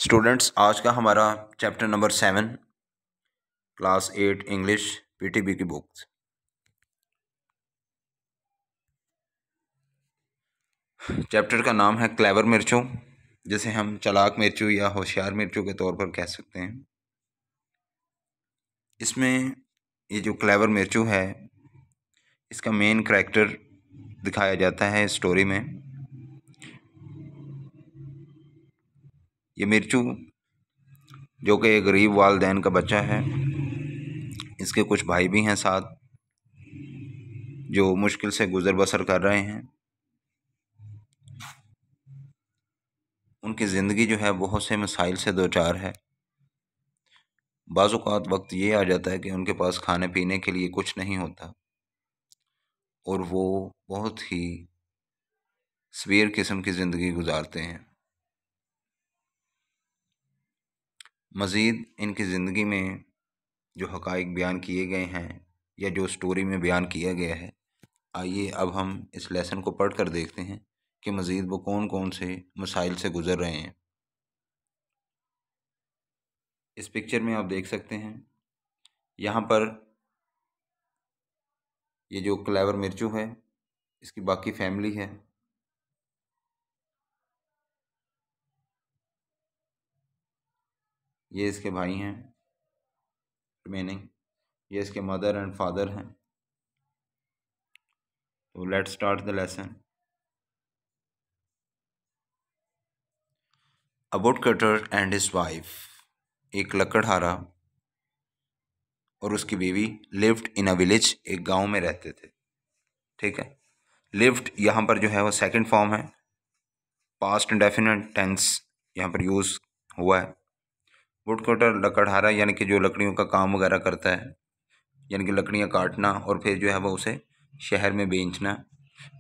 Students, आज का हमारा chapter number 7 class 8 English PTB की बुक्स। चैप्टर का नाम है क्लेवर मिर्चों, जिसे हम चालाक मिर्चों या होशियार मिर्चों के तौर पर कह सकते हैं। इसमें ये जो क्लेवर मिर्चों है, इसका मेन करैक्टर दिखाया जाता है स्टोरी में। ये मिर्चू जो कि एक गरीब वालदैन का बच्चा है, इसके कुछ भाई भी हैं साथ, जो मुश्किल से गुजर बसर कर रहे हैं। उनकी ज़िंदगी जो है बहुत से मसाइल से दो चार है। बाज़ औक़ात वक्त ये आ जाता है कि उनके पास खाने पीने के लिए कुछ नहीं होता और वो बहुत ही सवीर किस्म की ज़िंदगी गुजारते हैं। मज़ीद इनकी ज़िंदगी में जो हक़ाइक़ बयान किए गए हैं या जो स्टोरी में बयान किया गया है, आइए अब हम इस लेसन को पढ़ कर देखते हैं कि मज़ीद वो कौन कौन से मसाइल से गुज़र रहे हैं। इस पिक्चर में आप देख सकते हैं, यहाँ पर ये जो क्लेवर मिर्चू है, इसकी बाकी फैमिली है। ये इसके भाई हैं रिमेनिंग, ये इसके मदर एंड फादर हैं। तो let's start the lesson. A would cutter and his wife, एक लकड़हारा और उसकी बीवी लिव्ड इन अ विलेज, एक गांव में रहते थे। ठीक है, लिव्ड यहाँ पर जो है वो सेकंड फॉर्म है, पास्ट इंडेफिनिट टेंस यहाँ पर यूज़ हुआ है। वुड कटर लकड़हारा यानी कि जो लकड़ियों का काम वगैरह करता है, यानी कि लकड़ियाँ काटना और फिर जो है वो उसे शहर में बेचना,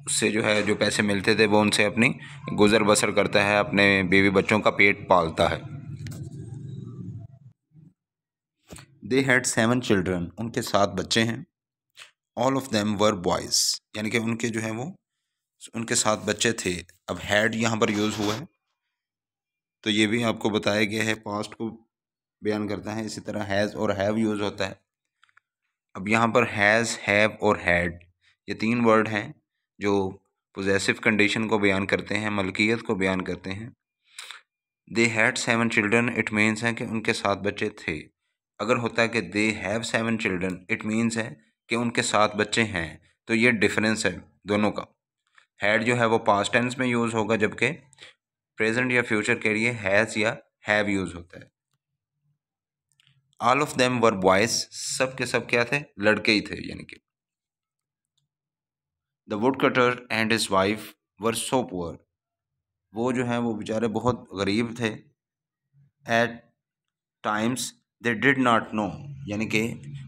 उससे जो है जो पैसे मिलते थे वो उनसे अपनी गुजर बसर करता है, अपने बीवी बच्चों का पेट पालता है। दे हैड 7 चिल्ड्रन, उनके 7 बच्चे हैं। All of them were boys, यानी कि उनके जो है वो उनके 7 बच्चे थे। अब हैड यहाँ पर यूज़ हुआ है, तो ये भी आपको बताया गया है, पास्ट को बयान करता है। इसी तरह हैज़ और हैव यूज़ होता है। अब यहाँ पर हैज़, हैव और हैड, ये 3 वर्ड हैं जो पोजेसिव कंडीशन को बयान करते हैं, मलकियत को बयान करते हैं। They had 7 children, it means है कि उनके 7 बच्चे थे। अगर होता है कि they have 7 children, it means है कि उनके 7 बच्चे हैं। तो ये डिफरेंस है दोनों का। हैड जो है वो पास्ट टेंस में यूज़ होगा, जबकि प्रेजेंट या फ्यूचर के लिए हैज़ या हैव यूज़ होता है। All of them were boys, सब के सब क्या थे? लड़के ही थे। यानी कि the wood cutter and his wife were so poor, वो जो है वो बेचारे बहुत गरीब थे। At times they did not know, यानी कि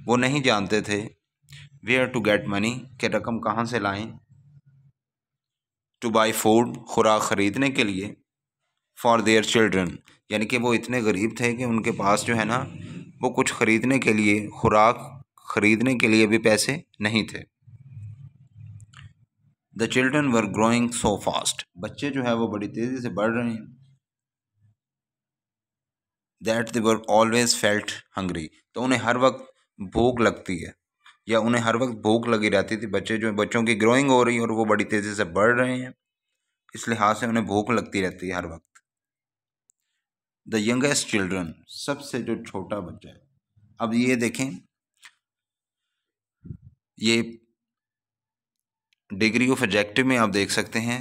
वो नहीं जानते थे वेयर टू गेट मनी, कि रकम कहाँ से लाएं। टू बाई फूड, खुराक ख़रीदने के लिए। फॉर देयर चिल्ड्रन, यानी कि वो इतने गरीब थे कि उनके पास जो है ना वो कुछ ख़रीदने के लिए, खुराक ख़रीदने के लिए भी पैसे नहीं थे। The children were growing so fast, बच्चे जो है वो बड़ी तेज़ी से बढ़ रहे हैं। That they were always felt hungry, तो उन्हें हर वक्त भूख लगती है या उन्हें हर वक्त भूख लगी रहती थी। बच्चों की ग्रोइंग हो रही है और वो बड़ी तेज़ी से बढ़ रहे हैं, इस लिहाज से उन्हें भूख लगती रहती है हर वक्त। द यंगेस्ट चिल्ड्रन, सबसे जो छोटा बच्चा है। अब ये देखें, ये डिग्री ऑफ एडजेक्टिव में आप देख सकते हैं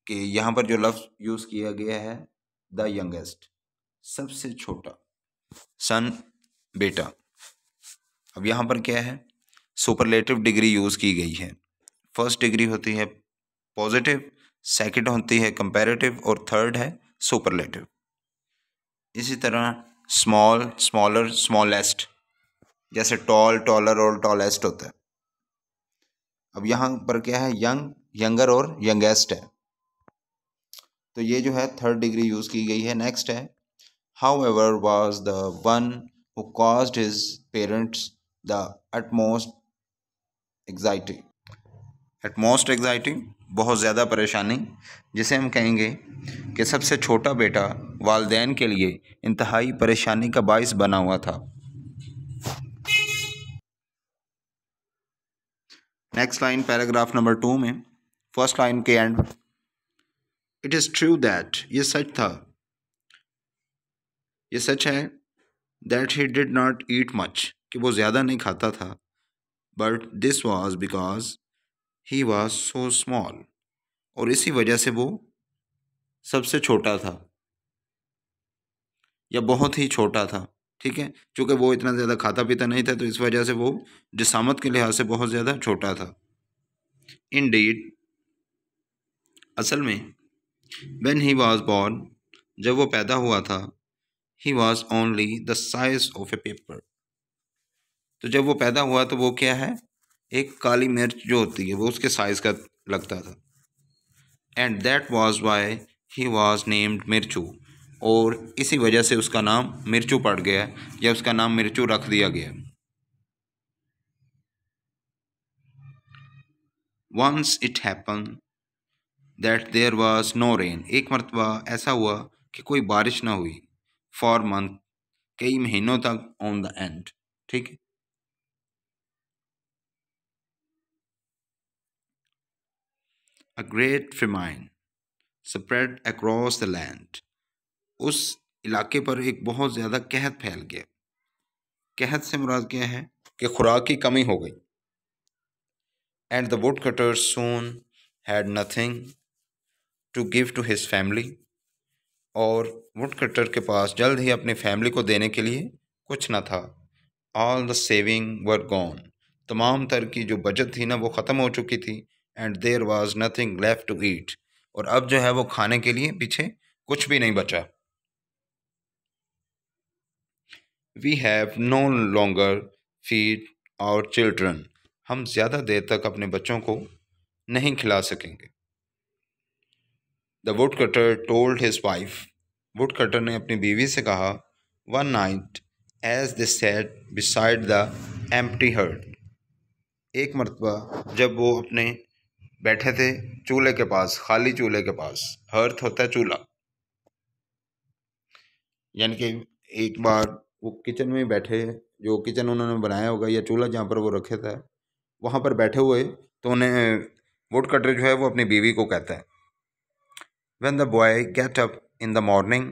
कि यहाँ पर जो लफ्ज़ यूज़ किया गया है द यंगेस्ट, सबसे छोटा, सन बेटा। अब यहाँ पर क्या है? सुपरलेटिव डिग्री यूज़ की गई है। फर्स्ट डिग्री होती है पॉजिटिव, सेकंड होती है कंपैरेटिव और थर्ड है सुपरलेटिव। इसी तरह स्मॉल, स्मॉलर, स्मॉलेस्ट, जैसे टॉल, टॉलर और टॉलेस्ट होता है। अब यहाँ पर क्या है? यंग, यंगर और यंगेस्ट है, तो ये जो है थर्ड डिग्री यूज़ की गई है। नेक्स्ट है however was the one who caused his parents the utmost anxiety, at most exciting, बहुत ज़्यादा परेशानी, जिसे हम कहेंगे कि सबसे छोटा बेटा वालदैन के लिए इंतहाई परेशानी का बाइस बना हुआ था। नेक्स्ट लाइन पैराग्राफ नंबर 2 में फर्स्ट लाइन के and, it is true that, ये सच था, ये सच है, that he did not eat much, कि वो ज़्यादा नहीं खाता था, but this was because he was so small, और इसी वजह से वो सबसे छोटा था या बहुत ही छोटा था। ठीक है, चूँकि वो इतना ज़्यादा खाता पीता नहीं था तो इस वजह से वो जिसामत के लिहाज से बहुत ज़्यादा छोटा था। इंडीड, असल में, व्हेन ही वॉज बॉर्न, जब वो पैदा हुआ था, he was only the size of A paper, तो जब वो पैदा हुआ तो वो क्या है, एक काली मिर्च जो होती है वो उसके साइज़ का लगता था। And that was why he was named Mirchu, और इसी वजह से उसका नाम मिर्चू पड़ गया या उसका नाम मिर्चू रख दिया गया। Once it happen that there was no rain, एक मरतबा ऐसा हुआ कि कोई बारिश ना हुई, फॉर मंथ, कई महीनों तक, ऑन द एंड। ठीक है, a great famine spread across the land, उस इलाके पर एक बहुत ज़्यादा कहत फैल गया। कहत से मुराद क्या है कि खुराक की कमी हो गई। And the wood cutter soon had nothing to give to his family, और वुड कटर के पास जल्द ही अपनी फैमिली को देने के लिए कुछ न था। All the saving were gone, तमाम तर की जो बचत थी ना वो ख़त्म हो चुकी थी। And there was nothing left to eat, और अब जो है वो खाने के लिए पीछे कुछ भी नहीं बचा। We have no longer feed our children, हम ज़्यादा देर तक अपने बच्चों को नहीं खिला सकेंगे। The wood cutter told his wife, wood cutter ने अपनी बीवी से कहा, one night as they sat beside the empty hearth, एक मरतबा जब वो अपने बैठे थे चूल्हे के पास, खाली चूल्हे के पास, हर्थ होता है चूल्हा, यानी कि एक बार वो किचन में बैठे, जो किचन उन्होंने बनाया होगा या चूल्हा जहाँ पर वो रखे थे वहाँ पर बैठे हुए, तो उन्हें वुड कटर जो है वो अपनी बीवी को कहता है, when the boy get up in the morning,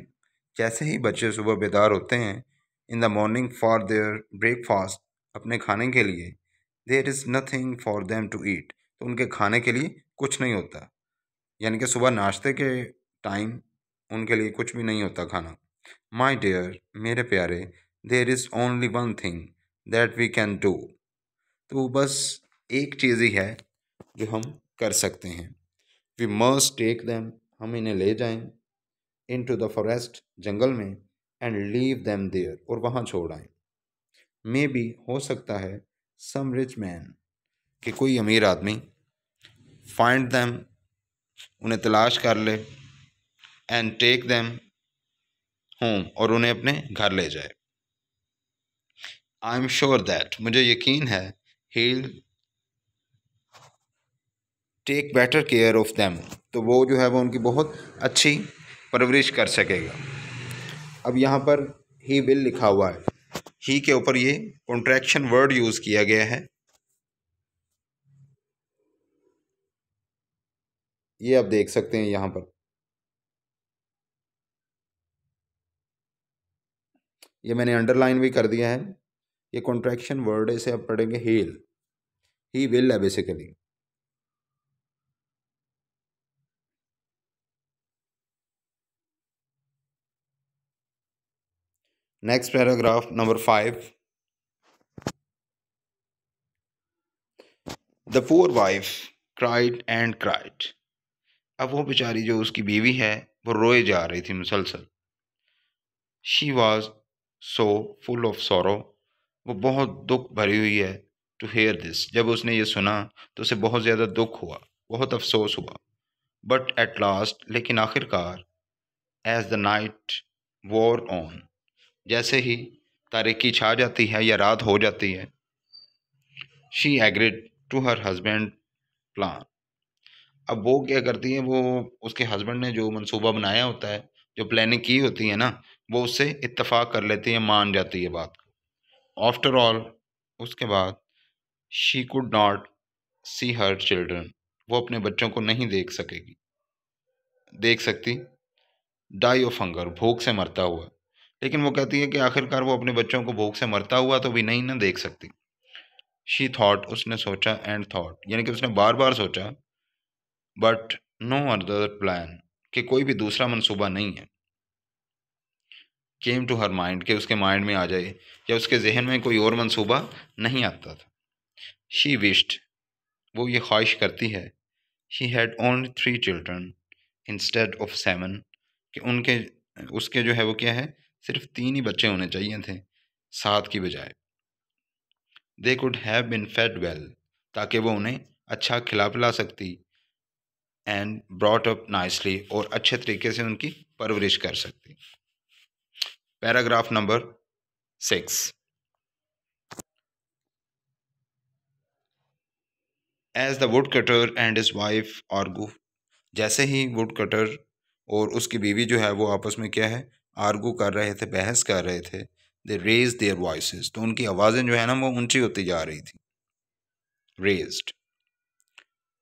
जैसे ही बच्चे सुबह बेदार होते हैं, in the morning for their breakfast, अपने खाने के लिए, there is nothing for them to eat, तो उनके खाने के लिए कुछ नहीं होता, यानी कि सुबह नाश्ते के टाइम उनके लिए कुछ भी नहीं होता खाना। माई डियर, मेरे प्यारे, there is only one thing that we can do, तो बस एक चीज़ ही है जो हम कर सकते हैं। वी मस्ट टेक देम, हम इन्हें ले जाएं, इन टू द फॉरेस्ट, जंगल में, एंड लीव देम देयर, और वहाँ छोड़ आएँ। मे बी, हो सकता है, सम रिच मैन, कि कोई अमीर आदमी, फाइंड देम, उन्हें तलाश कर ले, एंड टेक देम होम, और उन्हें अपने घर ले जाए। आई एम श्योर दैट, मुझे यकीन है, he'll take better care of them, तो वो जो है वो उनकी बहुत अच्छी परवरिश कर सकेगा। अब यहाँ पर ही विल लिखा हुआ है, ही के ऊपर ये कॉन्ट्रैक्शन वर्ड यूज़ किया गया है, ये आप देख सकते हैं यहाँ पर, ये मैंने अंडरलाइन भी कर दिया है। ये कॉन्ट्रैक्शन वर्ड है, इसे आप पढ़ेंगे हील, ही विल है basically. Next paragraph number 5, the poor wife cried and cried, अब वो बेचारी जो उसकी बीवी है वो रोए जा रही थी मुसलसल। She was so full of सोरो, वो बहुत दुख भरी हुई है। टू हेयर दिस, जब उसने ये सुना तो उसे बहुत ज़्यादा दुख हुआ, बहुत अफसोस हुआ। बट एट लास्ट, लेकिन आखिरकार, as the night wore on, जैसे ही तारीकी छा जाती है या रात हो जाती है, she agreed to her husband plan. अब वो क्या करती है, वो उसके हस्बैंड ने जो मंसूबा बनाया होता है, जो प्लानिंग की होती है ना, वो उससे इत्तेफाक कर लेती है, मान जाती है बात को। आफ्टर ऑल, उसके बाद she could not see her children, वो अपने बच्चों को नहीं देख सकती, डाई ऑफ हंगर, भूख से मरता हुआ। लेकिन वो कहती है कि आखिरकार वो अपने बच्चों को भूख से मरता हुआ तो भी नहीं ना देख सकती। शी थॉट, उसने सोचा, एंड थॉट यानी कि उसने बार बार सोचा, बट नो अदर प्लान, कि कोई भी दूसरा मंसूबा नहीं है। केम टू हर माइंड, कि उसके माइंड में आ जाए या उसके जहन में कोई और मंसूबा नहीं आता था। शी विश्ड, वो ये ख्वाहिश करती है, she had only 3 children instead of 7, कि उसके जो है वो क्या है, सिर्फ 3 ही बच्चे होने चाहिए थे 7 की बजाय। They could have been fade well, ताकि वो उन्हें अच्छा खिला पिला सकती, एंड ब्रॉट अप नाइसली, और अच्छे तरीके से उनकी परवरिश कर सकती। Paragraph number 6। As the wood cutter and his wife argue, जैसे ही वुड कटर और उसकी बीवी जो है वो आपस में क्या है, आर्गू कर रहे थे, बहस कर रहे थे। दे रेज देयर वॉइसेस, तो उनकी आवाज़ें जो है ना वो ऊंची होती जा रही थी। रेज्ड।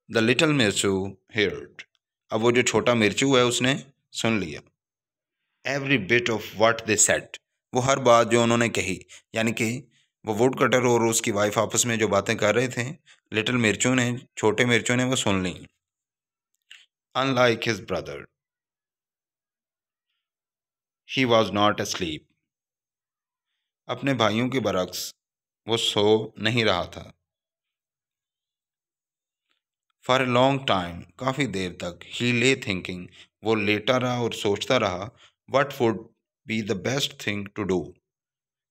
द लिटिल मिर्चू हेयर्ड, अब वो जो छोटा मिर्चू है उसने सुन लिया। Every bit of what they said, वो हर बात जो उन्होंने कही, यानी कि वो वुड कटर और उसकी वाइफ आपस में जो बातें कर रहे थे, लिटिल मिर्चू ने, छोटे मिर्चू ने वो सुन ली। Unlike his brother, he was not asleep, अपने भाइयों के बरक्स वो सो नहीं रहा था। फॉर ए लॉन्ग टाइम, काफ़ी देर तक, ही ले थिंकिंग, वो लेटा रहा और सोचता रहा, what would be the best thing to do,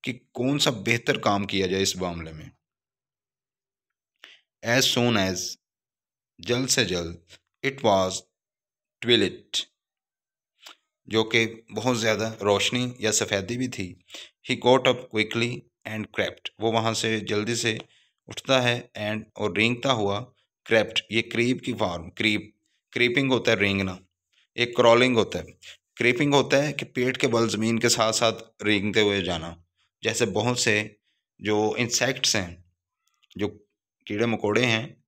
कि कौन सा बेहतर काम किया जाए इस मामले में। एज सोन एज, जल्द से जल्द, इट वॉज ट्विलिट, जो कि बहुत ज़्यादा रोशनी या सफ़ेदी भी थी। He got up quickly and crept, वो वहाँ से जल्दी से उठता है, एंड और रेंगता हुआ, क्रेप्ट ये क्रीप की फॉर्म, क्रीपिंग होता है रेंगना, एक क्रॉलिंग होता है। क्रीपिंग होता है कि पेट के बल ज़मीन के साथ साथ रेंगते हुए जाना। जैसे बहुत से जो इंसेक्ट्स हैं, जो कीड़े मकोड़े हैं,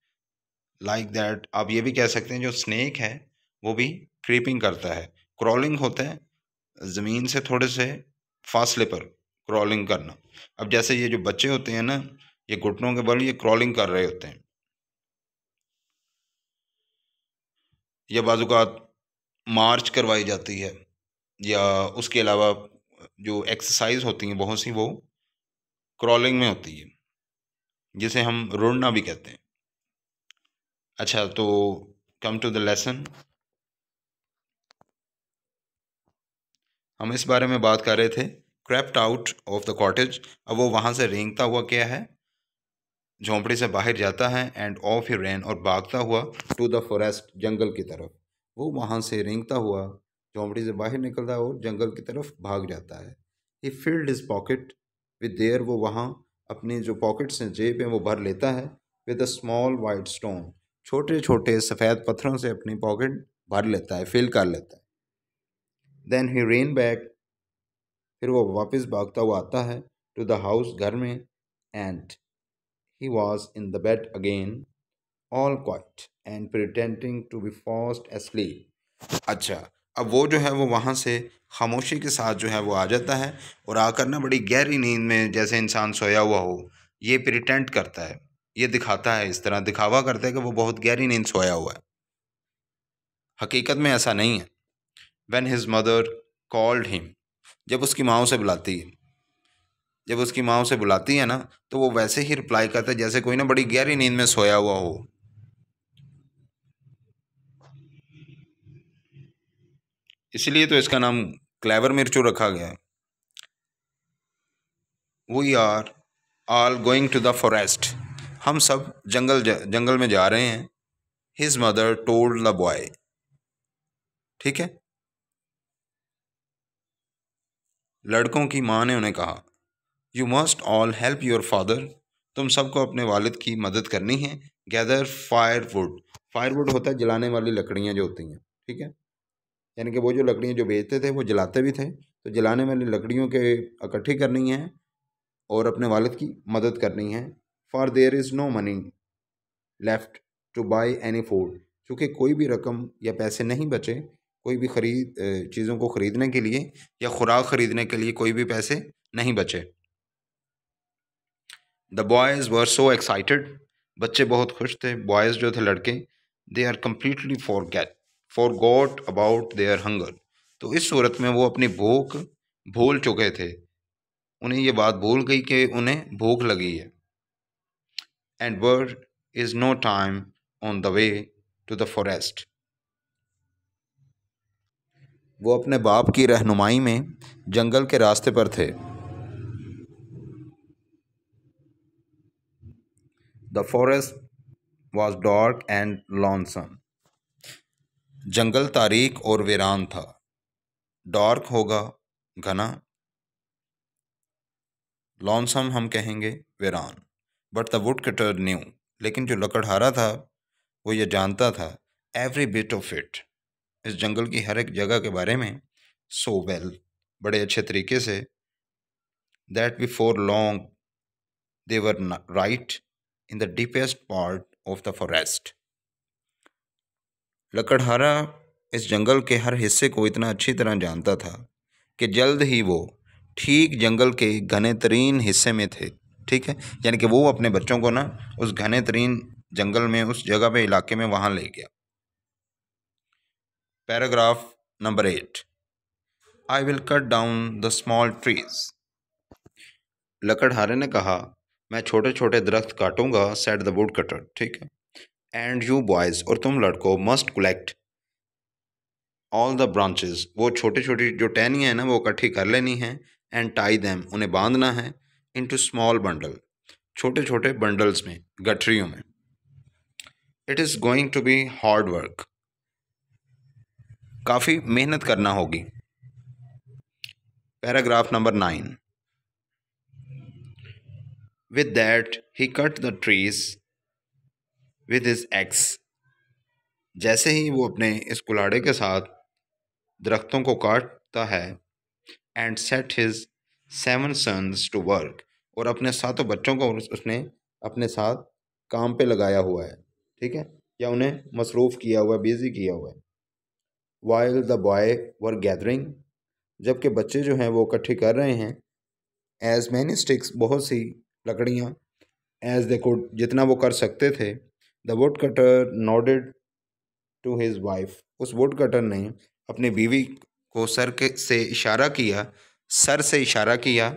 लाइक दैट आप ये भी कह सकते हैं, जो स्नेक है वो भी क्रीपिंग करता है। क्रॉलिंग होता है ज़मीन से थोड़े से फासले पर क्रॉलिंग करना। अब जैसे ये जो बच्चे होते हैं ना, ये घुटनों के बल ये क्रॉलिंग कर रहे होते हैं, या बाज़ात मार्च करवाई जाती है, या उसके अलावा जो एक्सरसाइज होती हैं बहुत सी, वो क्रॉलिंग में होती है, जिसे हम रुड़ना भी कहते हैं। अच्छा, तो कम टू द लेसन, हम इस बारे में बात कर रहे थे, crept out of the cottage, अब वो वहाँ से रेंगता हुआ क्या है, झोंपड़ी से बाहर जाता है, एंड ऑफ ही रैन, और भागता हुआ, टू द फॉरेस्ट, जंगल की तरफ। वो वहाँ से रेंगता हुआ झोंपड़ी से बाहर निकलता है और जंगल की तरफ भाग जाता है। He filled his pocket with there, वो वहाँ अपनी जो पॉकेट्स हैं, जेब हैं, वो भर लेता है, with a small white stone, छोटे छोटे सफ़ेद पत्थरों से अपनी पॉकेट भर लेता है, फिल कर लेता है। देन ही रेन बैक, फिर वो वापस भागता हुआ आता है, टू द हाउस, घर में, and he was in the bed again, all quiet and pretending to be fast asleep। अच्छा, अब वो जो है वो वहाँ से खामोशी के साथ जो है वो आ जाता है, और आकर ना बड़ी गहरी नींद में, जैसे इंसान सोया हुआ हो, ये प्रिटेंड करता है, ये दिखाता है, इस तरह दिखावा करता है कि वो बहुत गहरी नींद सोया हुआ है। हकीकत में ऐसा नहीं है। When his mother called him, जब उसकी माँ उसे बुलाती है, जब उसकी माँ उसे बुलाती है ना, तो वो वैसे ही रिप्लाई करता है जैसे कोई ना बड़ी गहरी नींद में सोया हुआ हो। इसलिए तो इसका नाम क्लेवर मिर्चू रखा गया है। We are all going to the forest, हम सब जंगल में जा रहे हैं। His mother told the boy, ठीक है, लड़कों की माँ ने उन्हें कहा, you must all help your father, तुम सबको अपने वालिद की मदद करनी है। गैदर फायर वुड, फायरवुड होता है जलाने वाली लकड़ियाँ जो होती हैं, ठीक है, यानी कि वो जो लकड़ियाँ जो बेचते थे वो जलाते भी थे, तो जलाने वाली लकड़ियों के इकट्ठी करनी है और अपने वालिद की मदद करनी है। For there is no money left to buy any food, क्योंकि कोई भी रकम या पैसे नहीं बचे कोई भी चीज़ों को ख़रीदने के लिए या खुराक ख़रीदने के लिए कोई भी पैसे नहीं बचे। The boys were so excited, बच्चे बहुत खुश थे, बॉयज़ जो थे लड़के, they are completely forgot about their hunger, तो इस सूरत में वो अपनी भूख भूल चुके थे, उन्हें ये बात भूल गई कि उन्हें भूख लगी है। And were is no time on the way to the forest, वो अपने बाप की रहनुमाई में जंगल के रास्ते पर थे। The forest was dark and lonesome, जंगल तारीक और वीरान था। डार्क होगा घना, लॉन्सम हम कहेंगे वीरान। But the wood cutter new, लेकिन जो लकड़हारा था वो ये जानता था, एवरी बिट ऑफ इट, इस जंगल की हर एक जगह के बारे में, सो वेल, बड़े अच्छे तरीके से, that before long they were right in the deepest part of the forest. लकड़हारा इस जंगल के हर हिस्से को इतना अच्छी तरह जानता था कि जल्द ही वो ठीक जंगल के घने तरीन हिस्से में थे, ठीक है, यानी कि वो अपने बच्चों को ना उस घने तरीन जंगल में, उस जगह पे, इलाके में वहाँ ले गया। Paragraph number 8, I will cut down the small trees, लकड़हारे ने कहा मैं छोटे छोटे दरख्त काटूंगा, सेड द वुड कटर, ठीक है, एंड यू बॉयज़, और तुम लड़कों, must collect all the branches, वो छोटी छोटी जो टहनियाँ हैं ना वो इकट्ठी कर लेनी है, एंड टाई दैम, उन्हें बांधना है, इनटू स्मॉल बंडल, छोटे छोटे बंडल्स में, गठरियों में। It is going to be hard work, काफ़ी मेहनत करना होगी। Paragraph number 9, with that he cut the trees with his axe, जैसे ही वो अपने इस कुल्हाड़े के साथ दरख्तों को काटता है, and set his 7 sons to work, और अपने 7 बच्चों को उसने अपने साथ काम पे लगाया हुआ है, ठीक है, या उन्हें मसरूफ़ किया हुआ है, बिजी किया हुआ है। While the boy were gathering, जबकि बच्चे जो हैं वो इकट्ठी कर रहे हैं, एज मैनी स्टिक्स, बहुत सी लकड़ियाँ, एज दे कुड, जितना वो कर सकते थे, the wood cutter nodded to his wife, उस वुड कटर ने अपनी बीवी को सर से इशारा किया,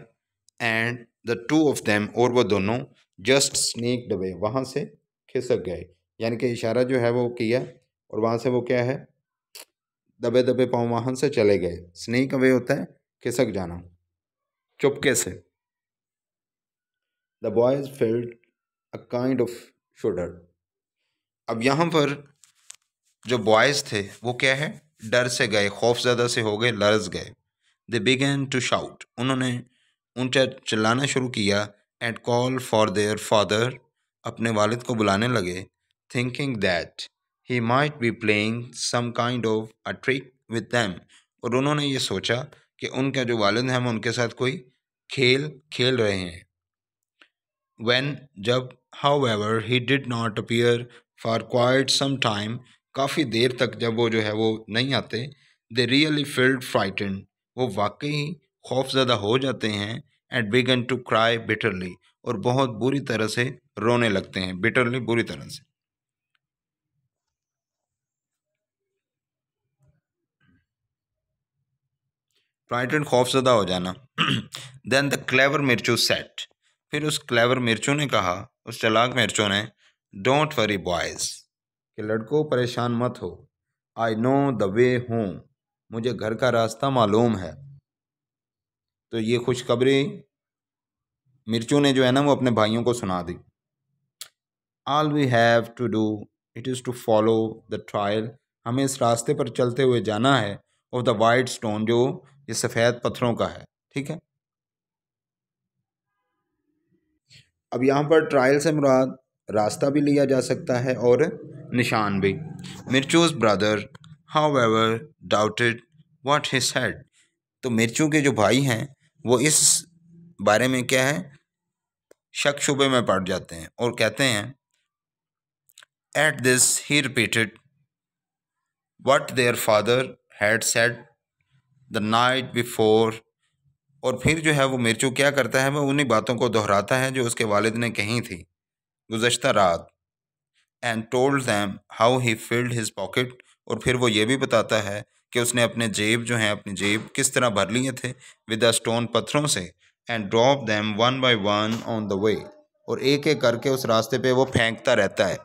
and the two of them, और वो दोनों, जस्ट स्नीक्ड अवे, वहाँ से खिसक गए, यानी कि इशारा जो है वो किया और वहाँ से वो क्या है, दबे दबे पाँव वहाँ से चले गए। स्नीक अवे होता है खिसक जाना, चुपके से। The boys felt a kind of shudder, अब यहाँ पर जो बॉयज़ थे वो क्या है, डर से गए, खौफज़दा से हो गए, लरज़ गए। दे बिगन टू शाउट, उन्होंने ऊंचा चिल्लाना शुरू किया, and call for their father, अपने वालिद को बुलाने लगे, thinking that he might be playing some kind of a trick with them, और उन्होंने ये सोचा कि उनका जो वालिद हैं वो उनके साथ कोई खेल खेल रहे हैं। When, जब, however, he did not appear for quite some time, काफ़ी देर तक जब वो जो है वो नहीं आते, they really felt frightened, वो वाकई खौफज़दा हो जाते हैं, and began to cry bitterly, और बहुत बुरी तरह से रोने लगते हैं, bitterly, बुरी तरह से। फ्राइटेंड, खौफज़दा हो जाना। देन द क्लेवर मिर्चू सेट, फिर उस क्लेवर मिर्चू ने कहा, उस चालाक मिर्चू ने, डोंट वरी बॉयज़, कि लड़कों परेशान मत हो, I know the way home, मुझे घर का रास्ता मालूम है। तो ये खुशखबरी मिर्चू ने जो है ना वो अपने भाइयों को सुना दी। All we have to do it is to follow the trail, हमें इस रास्ते पर चलते हुए जाना है, ऑफ द वाइट स्टोन, जो ये सफ़ेद पत्थरों का है, ठीक है। अब यहाँ पर ट्रायल से मुराद रास्ता भी लिया जा सकता है और निशान भी। Mirchu's brother however doubted what he said. तो मिर्चू के जो भाई हैं वो इस बारे में क्या है, शक शुबे में पड़ जाते हैं और कहते हैं at this he repeated what their father had said the night before. और फिर जो है वो मिर्चू क्या करता है, वो उन्हीं बातों को दोहराता है जो उसके वालिद ने कही थी गुज़श्ता रात। And told them how he filled his pocket. और फिर वो ये भी बताता है कि उसने अपने जेब जो है अपनी जेब किस तरह भर लिए थे विद द स्टोन, पत्थरों से। And drop them one by one on the वे। और एक एक करके उस रास्ते पे वो फेंकता रहता है।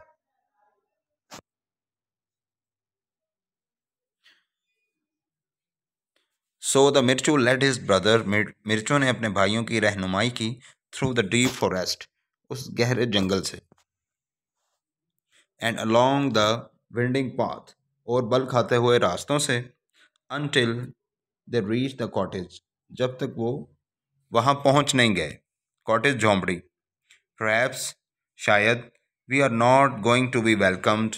So the Mirchu led his brother. Mirchu ने अपने भाइयों की रहनुमाई की थ्रू द डीप फॉरेस्ट, उस गहरे जंगल से। And along the winding path, और बल खाते हुए रास्तों से। Until they reach the cottage, जब तक वो वहाँ पहुँच नहीं गए। कॉटेज झोंपड़ी। परहैप्स, शायद, we are not going to be welcomed,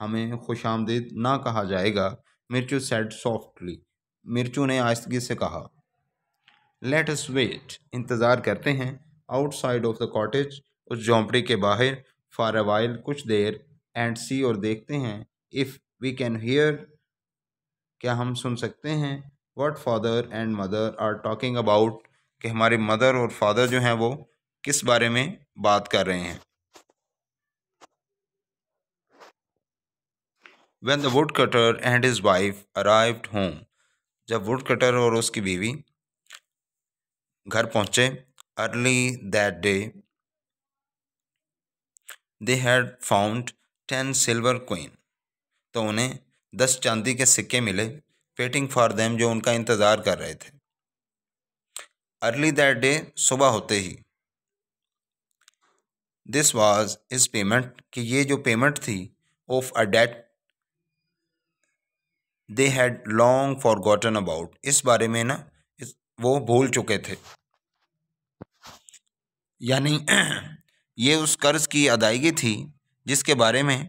हमें खुश आमदीद ना कहा जाएगा। मिर्चू सेड सॉफ्टली, मिर्चू ने आहिस्तगी से कहा। लेट अस वेट, इंतज़ार करते हैं। आउटसाइड ऑफ द कॉटेज, उस झोंपड़ी के बाहर। फॉर अ वाइल, कुछ देर। एंड सी, और देखते हैं। इफ़ वी कैन हियर, क्या हम सुन सकते हैं। What father and mother are talking about, कि हमारे मदर और फादर जो हैं वो किस बारे में बात कर रहे हैं। When the woodcutter and his wife arrived home, जब वुडकटर और उसकी बीवी घर पहुंचे। Early that day they had found 10 silver coin, तो उन्हें 10 चांदी के सिक्के मिले। वेटिंग फॉर देम, जो उनका इंतज़ार कर रहे थे। अर्ली दैट डे, सुबह होते ही। दिस वाज इस पेमेंट, कि ये जो पेमेंट थी, of a debt they had long forgotten about, इस बारे में ना वो भूल चुके थे। यानी ये उस कर्ज की अदायगी थी जिसके बारे में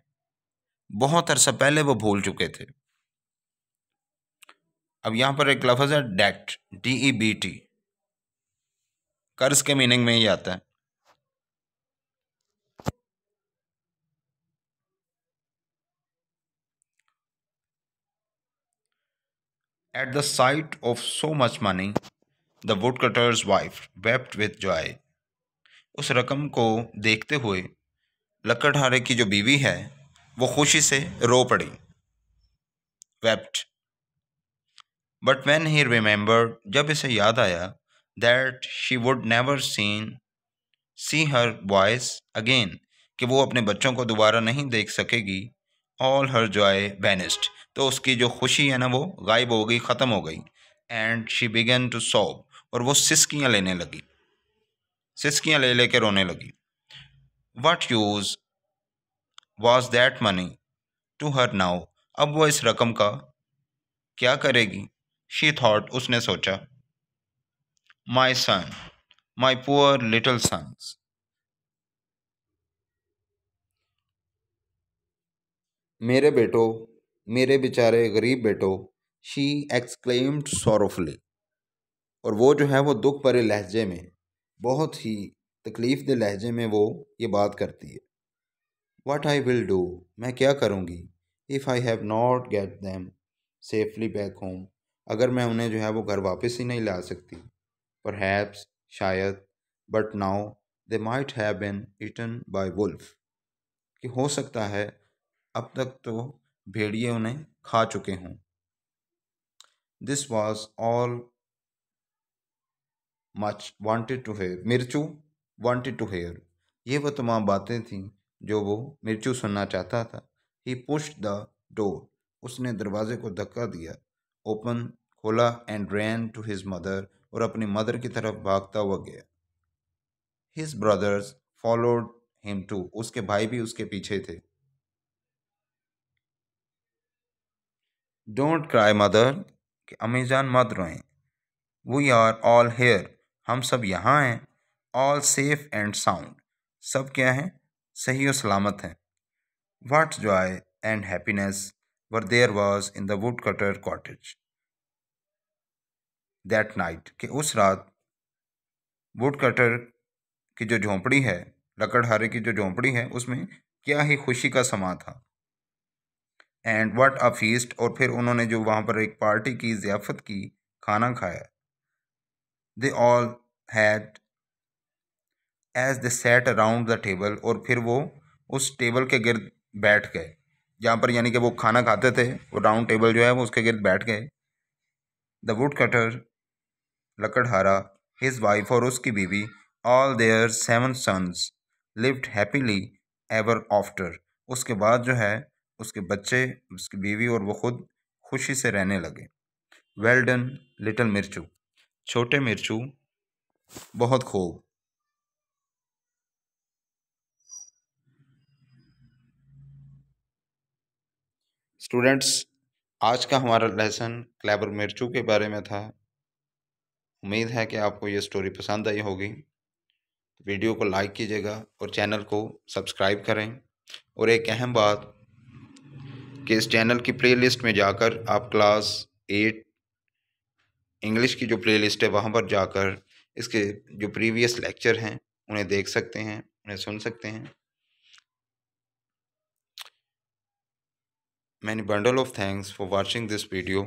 बहुत अरसा पहले वो भूल चुके थे। अब यहाँ पर एक लफ्ज़ है डेट, DEBT, कर्ज के मीनिंग में ही आता है। At the site of so much money the wood cutters wife wept with Joy. उस रकम को देखते हुए लकड़हारे की जो बीवी है वो खुशी से रो पड़ी। Wept. But when he remembered, जब इसे याद आया, that she would never see her boys again, कि वो अपने बच्चों को दोबारा नहीं देख सकेगी। ऑल हर जॉय वैनिस्ड, तो उसकी जो खुशी है ना वो गायब हो गई, ख़त्म हो गई। And she began to sob, और वो सिसकियाँ लेने लगी, सिसकियाँ ले लेकर रोने लगी। What use was that money to her now, अब वो इस रकम का क्या करेगी। शी थॉट, उसने सोचा। माई सन, माई पुअर लिटिल सन्स, मेरे बेटो, मेरे बेचारे गरीब बेटो। शी एक्सक्लेम्ड सॉरोफुली, और वो जो है वो दुख भरे लहजे में, बहुत ही तकलीफ दे लहजे में वो ये बात करती है। व्हाट आई विल डू, मैं क्या करूँगी। If I have not get them safely back home, अगर मैं उन्हें जो है वो घर वापस ही नहीं ला सकती। परहैप्स, शायद, but now they might have been eaten by wolf, कि हो सकता है अब तक तो भेड़िए उन्हें खा चुके हों। This was all much wanted to hear, Mirchu wanted to hear, ये वो तमाम बातें थीं जो वो मिर्चू सुनना चाहता था। ही पुश्ड द डोर, उसने दरवाजे को धक्का दिया। ओपन, खोला। And ran to his mother, और अपनी मदर की तरफ भागता हुआ गया। His brothers followed him too, उसके भाई भी उसके पीछे थे। डोंट क्राई मदर, कि अम्मी जान मत रोएं। वी आर ऑल हेयर, हम सब यहाँ हैं। ऑल सेफ एंड साउंड, सब क्या हैं, सही और सलामत हैं। What joy and happiness were there was in the woodcutter cottage that night कि उस रात वुडकटर की जो झोंपड़ी है, लकड़हारे की जो झोंपड़ी है, उसमें क्या ही खुशी का समा था। एंड व्हाट अ फीस्ट, और फिर उन्होंने जो वहाँ पर एक पार्टी की, ज़ियाफ़त की, खाना खाया। They all had as they sat around the table, और फिर वो उस टेबल के गिर्द बैठ गए, जहाँ पर यानी कि वो खाना खाते थे, वो राउंड टेबल जो है वो उसके गिर्द बैठ गए। द वुड कटर, लकड़हारा, हिज वाइफ और उसकी बीवी, all their 7 sons lived happily ever after. उसके बाद जो है उसके बच्चे, उसकी बीवी और वो खुद खुशी से रहने लगे। वेल डन लिटिल मिर्चू, छोटे मिर्चू, बहुत खूब। स्टूडेंट्स, आज का हमारा लेसन क्लेवर मिर्चू के बारे में था। उम्मीद है कि आपको ये स्टोरी पसंद आई होगी। वीडियो को लाइक कीजिएगा और चैनल को सब्सक्राइब करें। और एक अहम बात कि इस चैनल की प्लेलिस्ट में जाकर आप क्लास 8 इंग्लिश की जो प्लेलिस्ट है वहाँ पर जाकर इसके जो प्रीवियस लेक्चर हैं उन्हें देख सकते हैं, उन्हें सुन सकते हैं। Many bundle of thanks for watching this video.